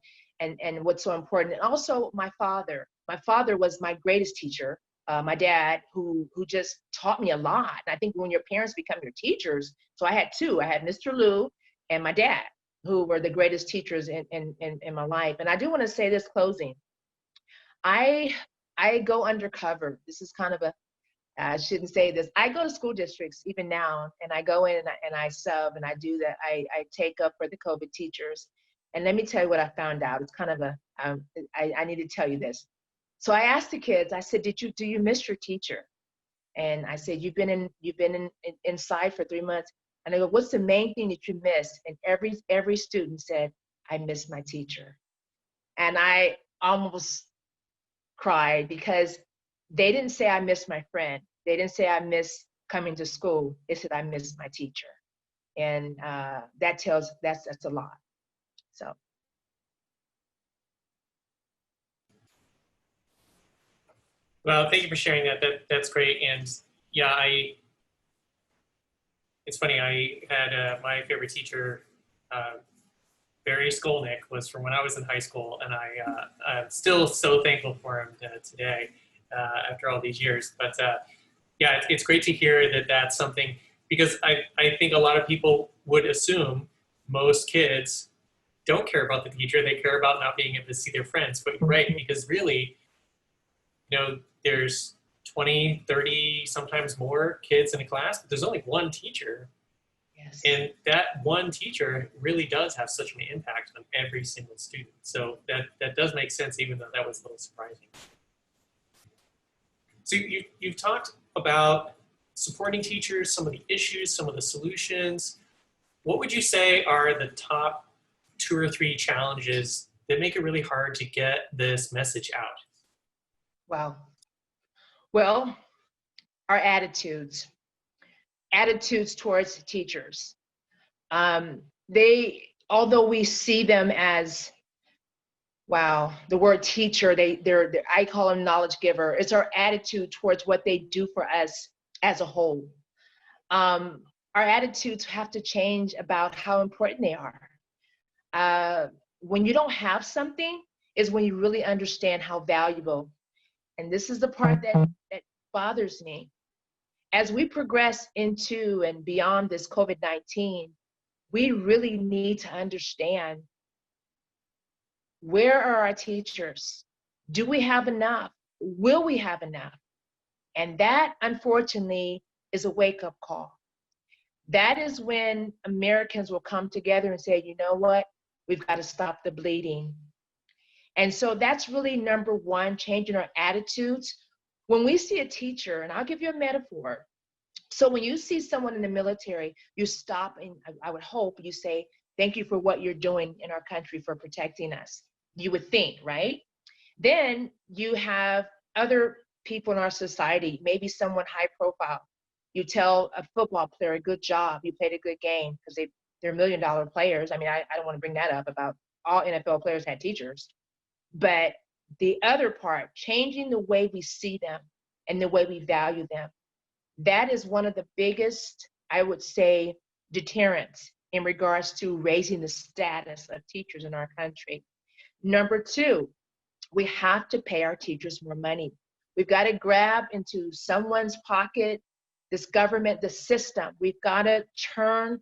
Speaker 2: what's so important. And also my father. My father was my greatest teacher. My dad, who just taught me a lot. And I think when your parents become your teachers, so I had two. I had Mr. Liu and my dad, who were the greatest teachers in my life. And I do want to say this closing. I go undercover. This is kind of I shouldn't say this. I go to school districts even now, and I go in and I sub, and I do that. I take up for the COVID teachers. And let me tell you what I found out. It's kind of I need to tell you this. So I asked the kids, I said, do you miss your teacher? And I said, you've been inside for 3 months. And I go, what's the main thing that you miss? And every student said, I miss my teacher. And I almost cried, because they didn't say I miss my friend. They didn't say I miss coming to school. They said I miss my teacher. And that's a lot. So.
Speaker 1: Well, thank you for sharing that. That's great. And yeah, it's funny. I had my favorite teacher, Barry Skolnick, was from when I was in high school, and I'm still so thankful for him today after all these years. But yeah, it's great to hear that that's something, because I think a lot of people would assume most kids don't care about the teacher. They care about not being able to see their friends. But you're right, because really, there's 20, 30, sometimes more kids in a class, but there's only one teacher.
Speaker 2: Yes.
Speaker 1: And that one teacher really does have such an impact on every single student. So that does make sense, even though that was a little surprising. So you've talked about supporting teachers, some of the issues, some of the solutions. What would you say are the top 2 or 3 challenges that make it really hard to get this message out?
Speaker 2: Wow. Well, our attitudes towards teachers. Although we see them as, wow, the word teacher, I call them knowledge giver. It's our attitude towards what they do for us as a whole. Our attitudes have to change about how important they are. When you don't have something is when you really understand how valuable. And this is the part that bothers me. As we progress into and beyond this COVID-19, we really need to understand, where are our teachers? Do we have enough? Will we have enough? And that, unfortunately, is a wake-up call. That is when Americans will come together and say, you know what? We've got to stop the bleeding. And so that's really number one, changing our attitudes. When we see a teacher, and I'll give you a metaphor. So when you see someone in the military, you stop, and I would hope you say, thank you for what you're doing in our country for protecting us. You would think, right? Then you have other people in our society, maybe someone high profile. You tell a football player, good job, you played a good game, because they're $1 million players. I mean, I don't want to bring that up about all NFL players had teachers. But the other part, changing the way we see them and the way we value them, that is one of the biggest, I would say, deterrents in regards to raising the status of teachers in our country. Number 2, we have to pay our teachers more money. We've got to grab into someone's pocket this government, the system. We've got to turn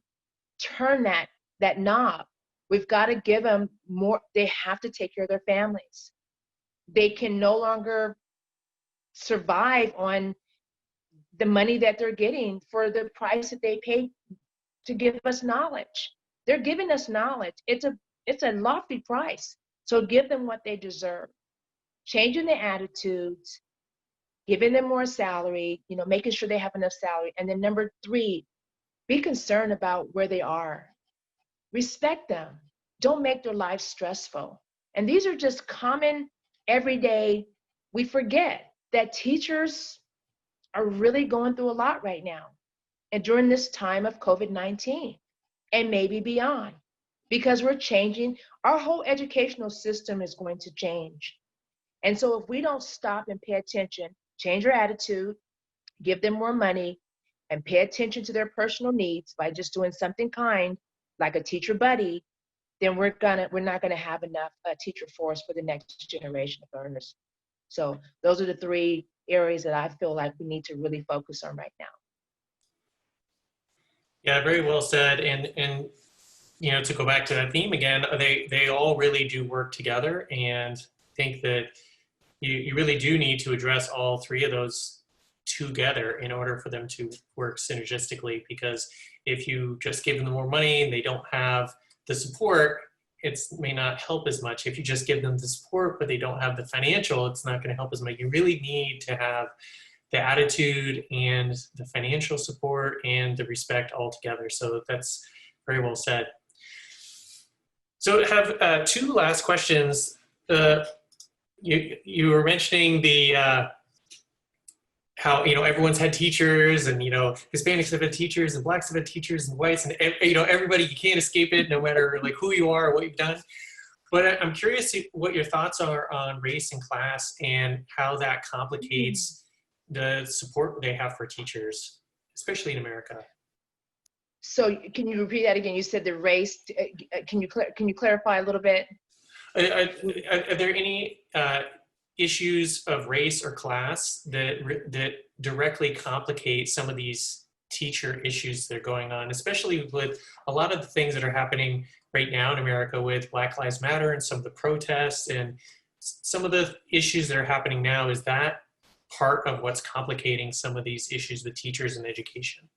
Speaker 2: that knob. We've got to give them more. They have to take care of their families. They can no longer survive on the money that they're getting for the price that they pay to give us knowledge. They're giving us knowledge. It's a lofty price. So give them what they deserve. Changing their attitudes, giving them more salary, making sure they have enough salary. And then number 3, be concerned about where they are. Respect them. Don't make their life stressful. And these are just common, everyday. We forget that teachers are really going through a lot right now. And during this time of COVID-19 and maybe beyond, because we're changing, our whole educational system is going to change. And so if we don't stop and pay attention, change our attitude, give them more money, and pay attention to their personal needs by just doing something kind, like a teacher buddy, then we're not gonna have enough teacher force for the next generation of learners. So those are the 3 areas that I feel like we need to really focus on right now.
Speaker 1: Yeah, very well said. And to go back to that theme again, they all really do work together, and I think that you really do need to address all 3 of those together in order for them to work synergistically, because if you just give them more money and they don't have the support, it may not help as much. If you just give them the support but they don't have the financial, it's not going to help as much. You really need to have the attitude and the financial support and the respect all together. So that's very well said. So I have 2 last questions. You were mentioning the how everyone's had teachers, and Hispanics have had teachers, and Blacks have had teachers, and whites, and everybody. You can't escape it, no matter like who you are or what you've done. But I'm curious what your thoughts are on race and class, and how that complicates the support they have for teachers, especially in America.
Speaker 2: So can you repeat that again? You said the race. Can you clarify a little bit?
Speaker 1: Are there any issues of race or class that directly complicate some of these teacher issues that are going on, especially with a lot of the things that are happening right now in America with Black Lives Matter and some of the protests and some of the issues that are happening now? Is that part of what's complicating some of these issues with teachers and education?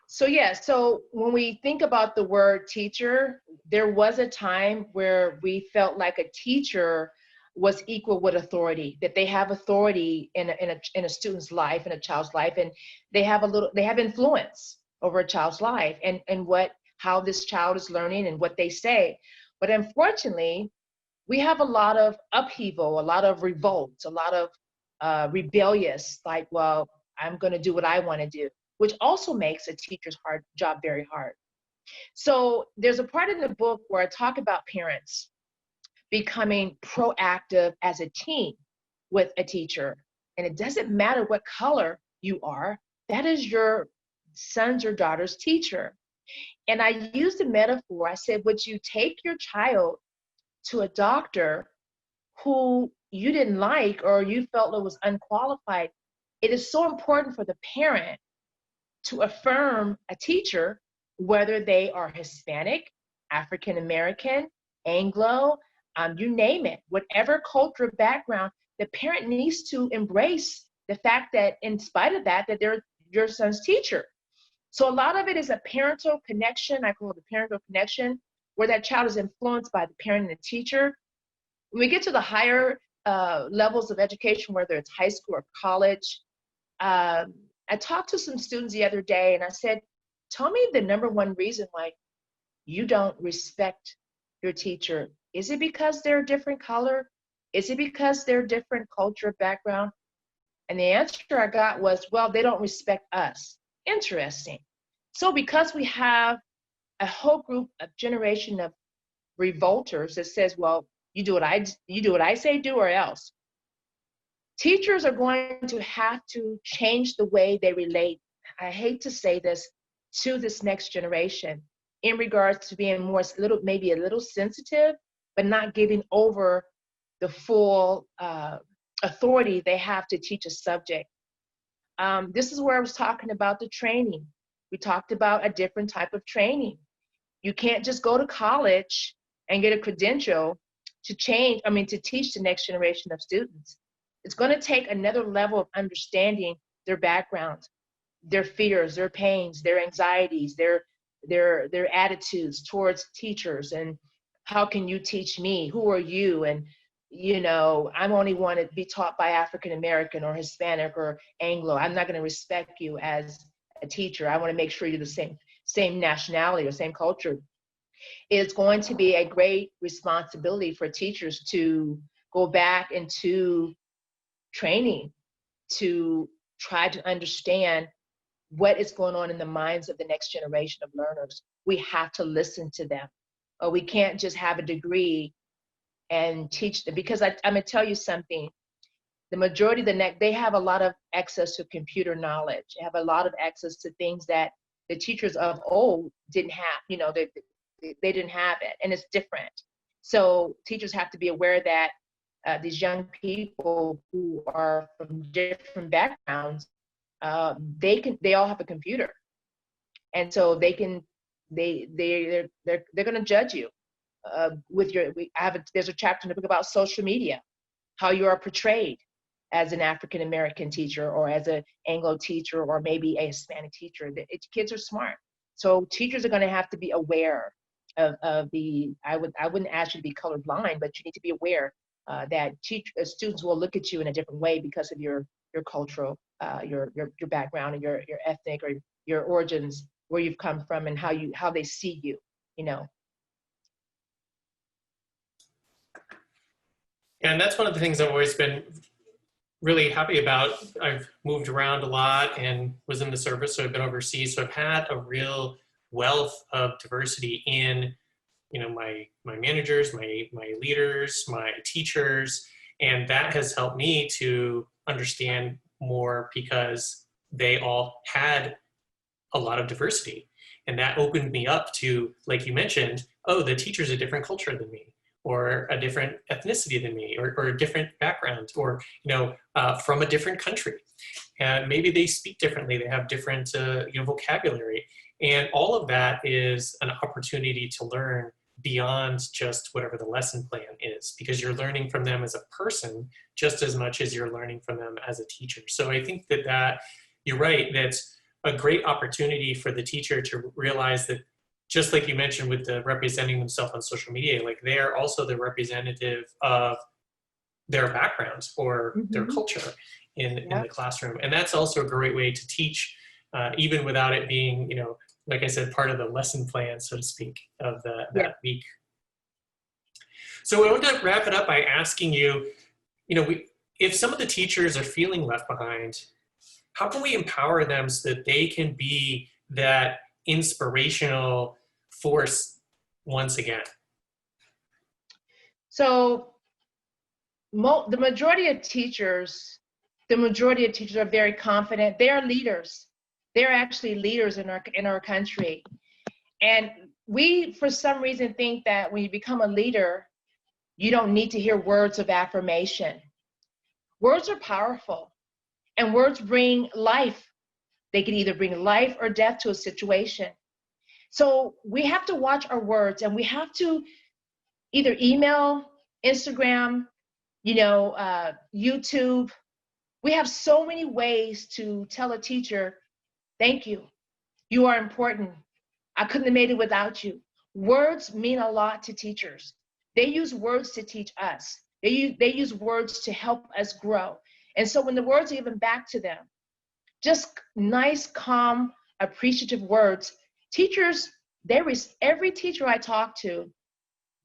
Speaker 2: So yeah, so when we think about the word teacher, there was a time where we felt like a teacher was equal with authority, that they have authority in a student's life, in a child's life, and they have influence over a child's life and how this child is learning and what they say. But unfortunately, we have a lot of upheaval, a lot of revolt, a lot of rebellious, like, well, I'm going to do what I want to do, which also makes a teacher's job very hard. So there's a part in the book where I talk about parents becoming proactive as a team with a teacher. And it doesn't matter what color you are, that is your son's or daughter's teacher. And I used a metaphor. I said, would you take your child to a doctor who you didn't like or you felt it was unqualified? It is so important for the parent to affirm a teacher, whether they are Hispanic, African American, Anglo, you name it, whatever cultural background, the parent needs to embrace the fact that in spite of that they're your son's teacher. So a lot of it is a parental connection. I call it the parental connection, where that child is influenced by the parent and the teacher. When we get to the higher levels of education, whether it's high school or college, I talked to some students the other day and I said, tell me the number 1 reason why you don't respect your teacher. Is it because they're a different color? Is it because they're different culture background? And the answer I got was, well, they don't respect us. Interesting. So because we have a whole group, a generation of revolters that says, well, you do what I say, do or else. Teachers are going to have to change the way they relate, I hate to say this, to this next generation in regards to being maybe a little sensitive, but not giving over the full authority they have to teach a subject. This is where I was talking about the training. We talked about a different type of training. You can't just go to college and get a credential to to teach the next generation of students. It's going to take another level of understanding their background, their fears, their pains, their anxieties, their attitudes towards teachers, and how can you teach me? Who are you? And I'm only want to be taught by African American or Hispanic or Anglo. I'm not going to respect you as a teacher. I want to make sure you're the same nationality or same culture. It's going to be a great responsibility for teachers to go back into training to try to understand what is going on in the minds of the next generation of learners. We have to listen to them. Or we can't just have a degree and teach them, because I'm gonna tell you something. The majority of they have a lot of access to computer knowledge. They have a lot of access to things that the teachers of old didn't have. They didn't have it, and it's different. So teachers have to be aware that these young people who are from different backgrounds, they all have a computer, and so they're going to judge you with there's a chapter in the book about social media, how you are portrayed as an African American teacher or as an Anglo teacher or maybe a Hispanic teacher. Kids are smart, so teachers are going to have to be aware of the. I wouldn't ask you to be colorblind, but you need to be aware that students will look at you in a different way because of your cultural, your background and your ethnic or your origins, where you've come from, and how they see you.
Speaker 1: And that's one of the things I've always been really happy about. I've moved around a lot and was in the service, so I've been overseas. So I've had a real wealth of diversity in, my managers, my leaders, my teachers, and that has helped me to understand more because they all had a lot of diversity. And that opened me up to, like you mentioned, oh, the teacher's a different culture than me, or a different ethnicity than me, or a different background, or from a different country. And maybe they speak differently, they have different vocabulary. And all of that is an opportunity to learn beyond just whatever the lesson plan is, because you're learning from them as a person just as much as you're learning from them as a teacher. So I think that you're right, that's a great opportunity for the teacher to realize that, just like you mentioned with the representing themselves on social media, like they're also the representative of their background or their culture in the classroom. And that's also a great way to teach, even without it being, like I said, part of the lesson plan, so to speak, of that week. So I want to wrap it up by asking you, if some of the teachers are feeling left behind, how can we empower them so that they can be that inspirational force once again?
Speaker 2: So the majority of teachers are very confident. They are leaders. They're actually leaders in our country. And we, for some reason, think that when you become a leader, you don't need to hear words of affirmation. Words are powerful, and words bring life. They can either bring life or death to a situation. So we have to watch our words, and we have to either email, Instagram, YouTube. We have so many ways to tell a teacher, thank you. You are important. I couldn't have made it without you. Words mean a lot to teachers. They use words to teach us. They use words to help us grow. And so when the words are given back to them, just nice, calm, appreciative words, teachers, every teacher I talk to,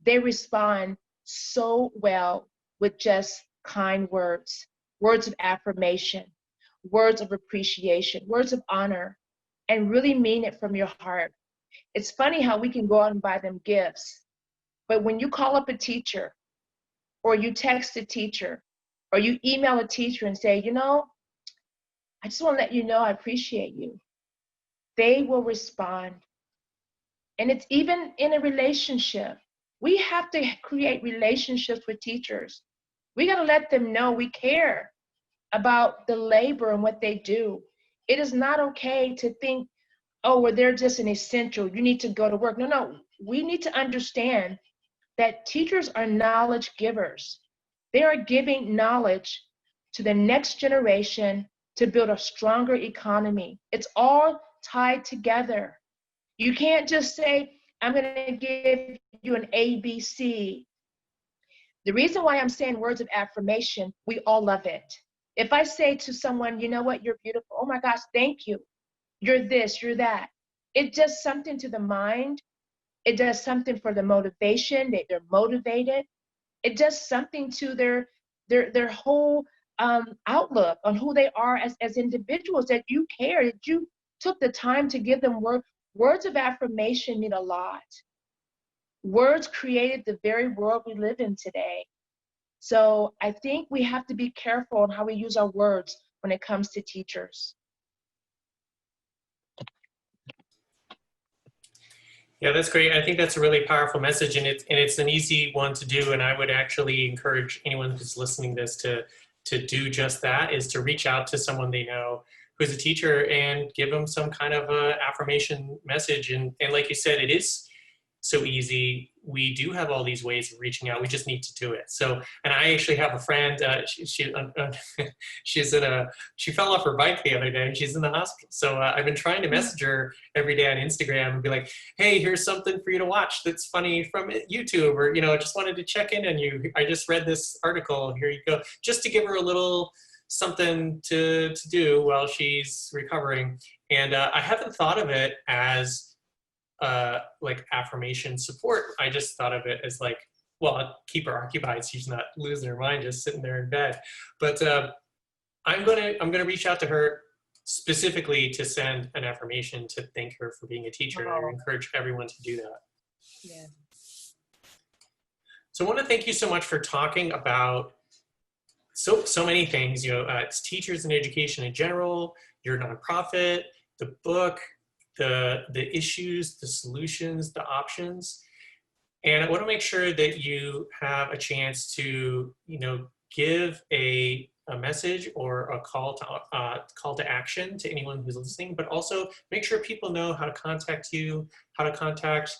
Speaker 2: they respond so well with just kind words, words of affirmation, words of appreciation, words of honor, and really mean it from your heart. It's funny how we can go out and buy them gifts, but when you call up a teacher, or you text a teacher, or you email a teacher and say, I just want to let you know I appreciate you, they will respond. And it's even in a relationship. We have to create relationships with teachers. We got to let them know we care. about the labor and what they do. It is not okay to think, oh, well, they're just an essential. You need to go to work. No, no, we need to understand that teachers are knowledge givers. They are giving knowledge to the next generation to build a stronger economy. It's all tied together. You can't just say, I'm going to give you an ABC. The reason why I'm saying words of affirmation, we all love it. If I say to someone, you know what, you're beautiful. Oh my gosh, thank you. You're this, you're that. It does something to the mind. It does something for the motivation. They're motivated. It does something to their whole outlook on who they are as individuals, that you care, that you took the time to give them words of affirmation mean a lot. Words created the very world we live in today. So I think we have to be careful on how we use our words when it comes to teachers.
Speaker 1: Yeah, that's great. I think that's a really powerful message, and it's an easy one to do. And I would actually encourage anyone who's listening to this to do just that, is to reach out to someone they know who's a teacher and give them some kind of a affirmation message. And like you said, it is so easy. We do have all these ways of reaching out. We just need to do it. So, and I actually have a friend, she fell off her bike the other day and she's in the hospital. So I've been trying to message her every day on Instagram and be like, hey, here's something for you to watch that's funny from YouTube, or, just wanted to check in on you. I just read this article. Here you go. Just to give her a little something to do while she's recovering. And I haven't thought of it as like affirmation support. I just thought of it as like, well, keep her occupied so she's not losing her mind just sitting there in bed. But I'm gonna reach out to her specifically to send an affirmation to thank her for being a teacher. And I encourage everyone to do that.
Speaker 2: Yeah.
Speaker 1: So I want to thank you so much for talking about so many things. It's teachers and education in general, your nonprofit, the book, the issues, the solutions, the options. And I want to make sure that you have a chance to, give a message or a call to action to anyone who's listening, but also make sure people know how to contact you, how to contact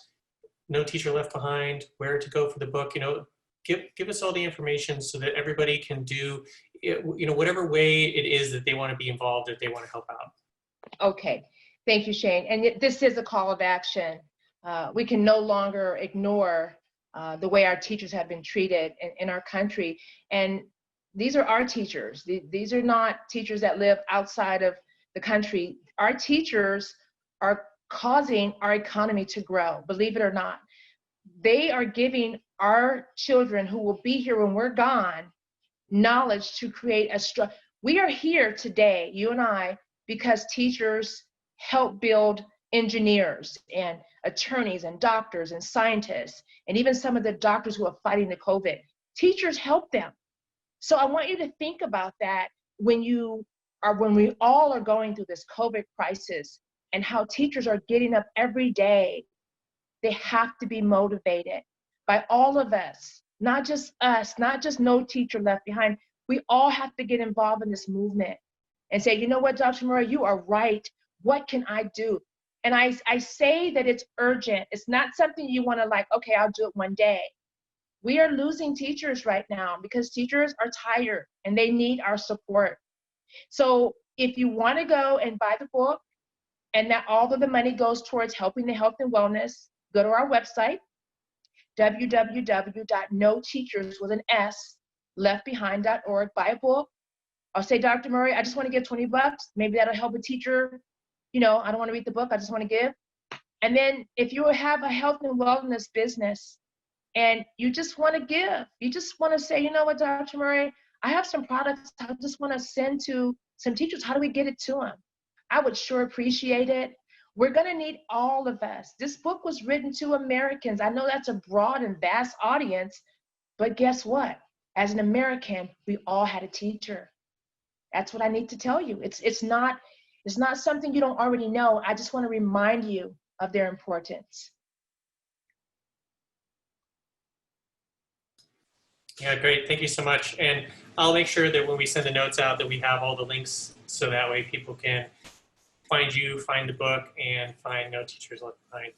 Speaker 1: No Teacher Left Behind, where to go for the book. Give us all the information so that everybody can do, whatever way it is that they want to be involved, if they want to help out.
Speaker 2: Okay. Thank you, Shane. And this is a call of action. We can no longer ignore the way our teachers have been treated in our country. And these are our teachers. These are not teachers that live outside of the country. Our teachers are causing our economy to grow, believe it or not. They are giving our children who will be here when we're gone knowledge to create we are here today, you and I, because teachers help build engineers and attorneys and doctors and scientists, and even some of the doctors who are fighting the COVID. Teachers help them. So I want you to think about that when we all are going through this COVID crisis, and how teachers are getting up every day. They have to be motivated by all of us, not just us, not just No Teacher Left Behind. We all have to get involved in this movement and say, you know what, Dr. Murray, you are right. What can I do? And I say that it's urgent. It's not something you want to like, okay, I'll do it one day. We are losing teachers right now because teachers are tired and they need our support. So if you want to go and buy the book, and that all of the money goes towards helping the health and wellness, go to our website, www.noteachers.leftbehind.org. Buy a book. I'll say, Dr. Murray, I just want to give $20. Maybe that'll help a teacher. I don't want to read the book. I just want to give. And then if you have a health and wellness business and you just want to give, you just want to say, you know what, Dr. Murray, I have some products I just want to send to some teachers. How do we get it to them? I would sure appreciate it. We're going to need all of us. This book was written to Americans. I know that's a broad and vast audience, but guess what? As an American, we all had a teacher. That's what I need to tell you. It's not something you don't already know. I just want to remind you of their importance.
Speaker 1: Yeah, great. Thank you so much. And I'll make sure that when we send the notes out that we have all the links so that way people can find you, find the book, and find No Teachers Left Behind.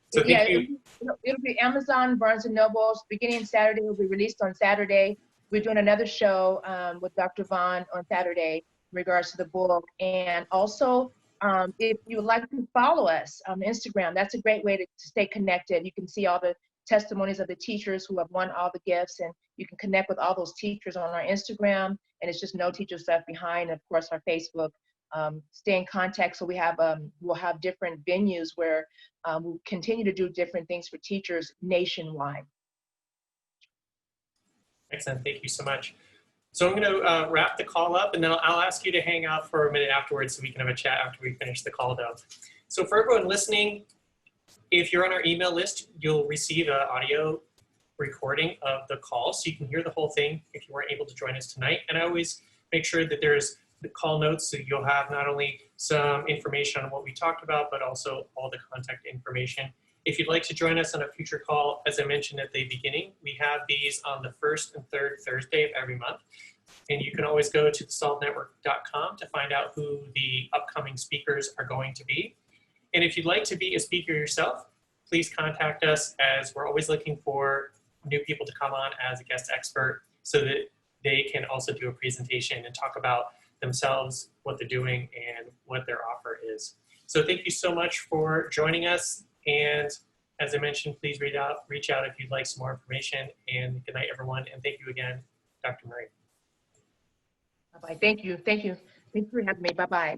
Speaker 1: So thank you.
Speaker 2: It'll be Amazon, Barnes & Noble, beginning Saturday. It will be released on Saturday. We're doing another show with Dr. Vaughn on Saturday in regards to the book. And also, if you would like to follow us on Instagram, that's a great way to stay connected. You can see all the testimonies of the teachers who have won all the gifts, and you can connect with all those teachers on our Instagram. And it's just No Teachers Left Behind. And of course, our Facebook. Stay in contact. So we'll have different venues where we'll continue to do different things for teachers nationwide.
Speaker 1: Excellent. Thank you so much. So I'm going to wrap the call up, and then I'll ask you to hang out for a minute afterwards so we can have a chat after we finish the call, though. So for everyone listening, if you're on our email list, you'll receive an audio recording of the call, so you can hear the whole thing if you weren't able to join us tonight. And I always make sure that there's the call notes, so you'll have not only some information on what we talked about, but also all the contact information. If you'd like to join us on a future call, as I mentioned at the beginning, we have these on the first and third Thursday of every month. And you can always go to thesolvednetwork.com to find out who the upcoming speakers are going to be. And if you'd like to be a speaker yourself, please contact us, as we're always looking for new people to come on as a guest expert so that they can also do a presentation and talk about themselves, what they're doing, and what their offer is. So thank you so much for joining us. And as I mentioned, please reach out if you'd like some more information. And good night, everyone. And thank you again, Dr. Murray.
Speaker 2: Bye-bye. Thank you. Thank you. Thanks for having me. Bye-bye.